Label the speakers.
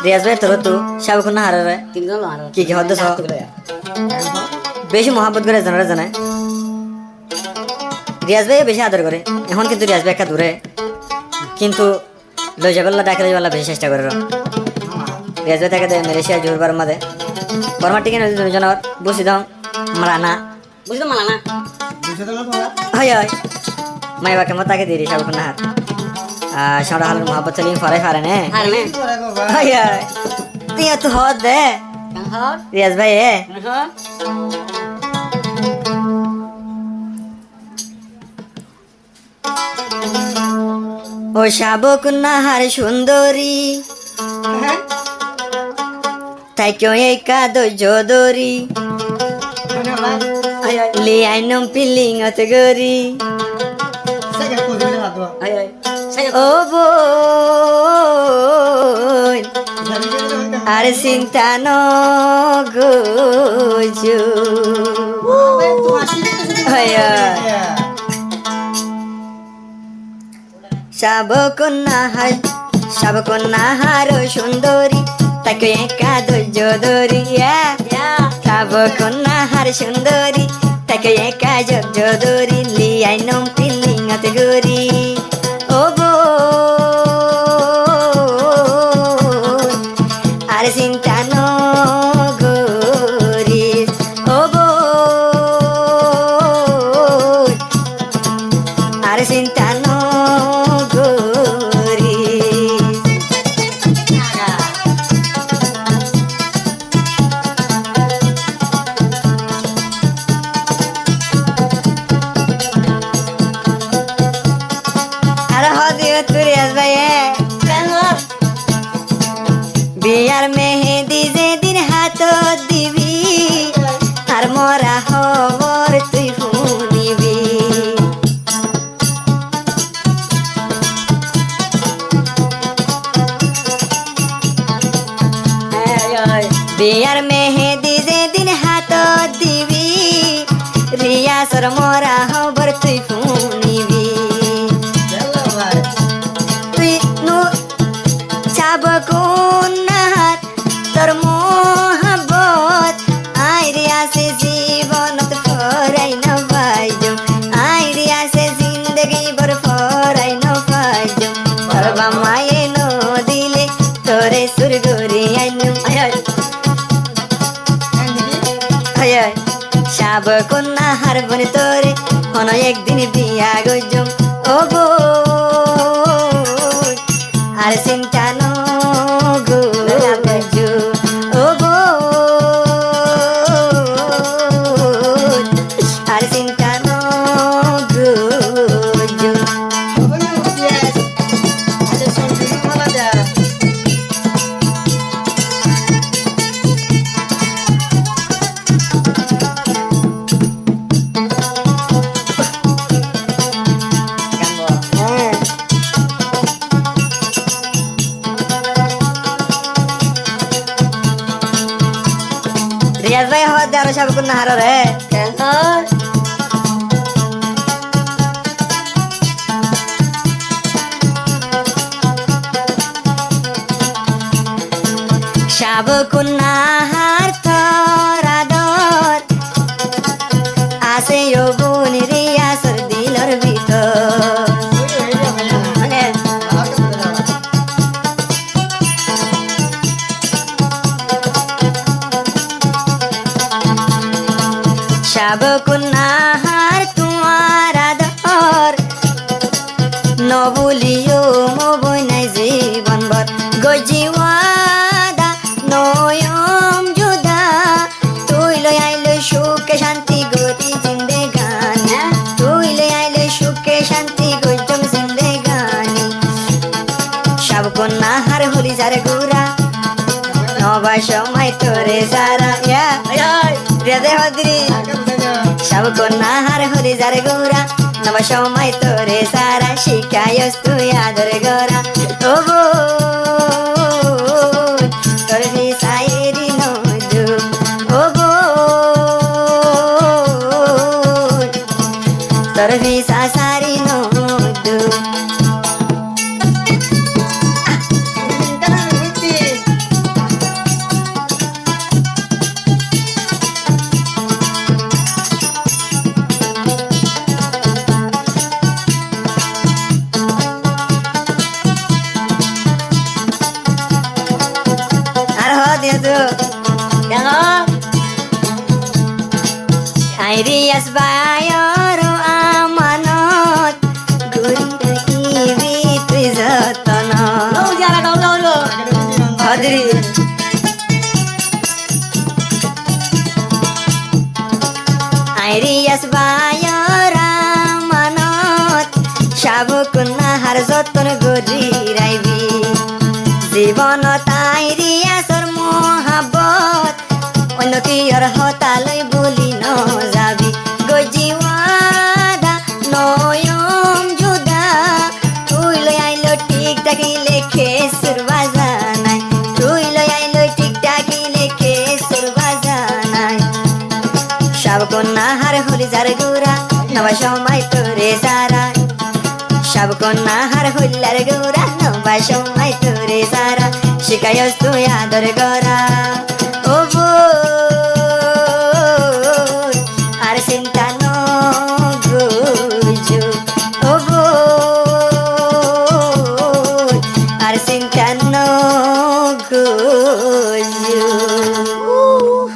Speaker 1: রিয়াজ ভাই তোর তো সাবকুন না হারে কি কি হদ্দ বেশি মহাব্বত করে জানারা জানায় রিয়াজ ভাই বেশি আদর করে এখন কিন্তু রিয়াজ ভাই একটা দূরে কিন্তু লইজাবেল্লা ডাকে লইজাবেল্লা বেশি চেষ্টা করে রিয়াজ ভাই তাকে মালয়েশিয়া জোর বারমাদে বর্মা টিকে নদী দুজনের বুঝি দাও মারানা
Speaker 2: বুঝি তো মালানা
Speaker 1: হয় হয় মাই বাকে মত তাকে দিয়ে সাবকুন না হার সারা হালের মহাব্বত চলিয়ে ফারে ফারে নে
Speaker 2: হারনে
Speaker 1: হয় হয় তুই তো হদ দে
Speaker 2: হর
Speaker 1: রিয়াজ ভাই
Speaker 2: হর
Speaker 1: ও শাবকুন নাহার সুন্দরী তাই কেউ এই কাদর্য দরি লিয়াইনম পিলিং অত গরি ও বোন আর চিন্তা ন গজু শাবকুন নাহার সুন্দরী তাকে একা ধৈর্য ধরি শাবকুন নাহার সুন্দরী তাকে একা ধৈর্য ধরি লিয়াইনম পিলিং অত গরি ও বোন আর চিন্তা ন গরি ও বোন আর চিন্তা ন গরি আর হদিও তুই আসবে বিয়ার মেহেদি যেদিন হাত দিবি আর মরা খবর তুই শুনিবি বিয়ার মেহেদি যেদিন হাত দিবি রিয়াসর মরা খবর তুই শুনিবি তুই নু শাবকুন নাহার তোর মোহাব্বত আইরে আসে জীবনত ফরাই না পাইজো আইরে আসে জিন্দগি ভর ফরাই না পাইজো তোর বামায়ে নো দিলে তোরে সুরগুরি আইনু শাবকুন নাহার বোন তোরে হন একদিন বিয়া গজম ও বোন আর চিন্তা ন গজু ও বোন আর চিন্তা ন গজু রিয়াজ ভাই হওয়ার দে আরো শাবকুন নাহার রে শাবকুন নাহার তোর আদর আসে ও বোন রিয়াসর দিলর ভিতর শাবকুন নাহার তোমার আদর নবুলিও মবই নাই জীবন ভর গজিওয়াদা নয়ম যোদা তুই লই আইলে সুখে শান্তি গতি জিন্দেগানি তুই লই আইলে সুখে শান্তি গজম জিন্দেগানি শাবকুন নাহার হলি যারে গুরা নবা সময় তোরে যারা রেদে হদ্রি শাবকুন নাহার হলি যারে গুরা নবা সময় তোরে সারা শিকায়স তুই আদর গোরা ও বোন তোর ভিসাইরি নজু ও বোন তোর ভিসা সারি নজু দিয়ে তো
Speaker 2: কেন
Speaker 1: আইরিয়াস বায়র আমানত ঘুরি রাখিবি তুই যতন
Speaker 2: লো যারা দাও লো
Speaker 1: হদরি আইরিয়াস বায়র আমানত সাবকুন হার যতন ঘুরি রাইবি জীবনত আইরিয়াসর মহাবত অন্যতি আর হতালৈ বলি ন যাবি গজিওয়াদা নয়ম জুদা তুই লৈ আইলো ঠিক থাকিলে খেসুর বাজানাই তুই লৈ আইলো ঠিক থাকিলে খেসুর বাজানাই সাবকন্যা হার হলি যার গুড়া নবা সময় তোরে সারা সাবকন্যা হার হইলার গুড়া নবা সময় তোরে সারা শিকায়স তুই আদর করা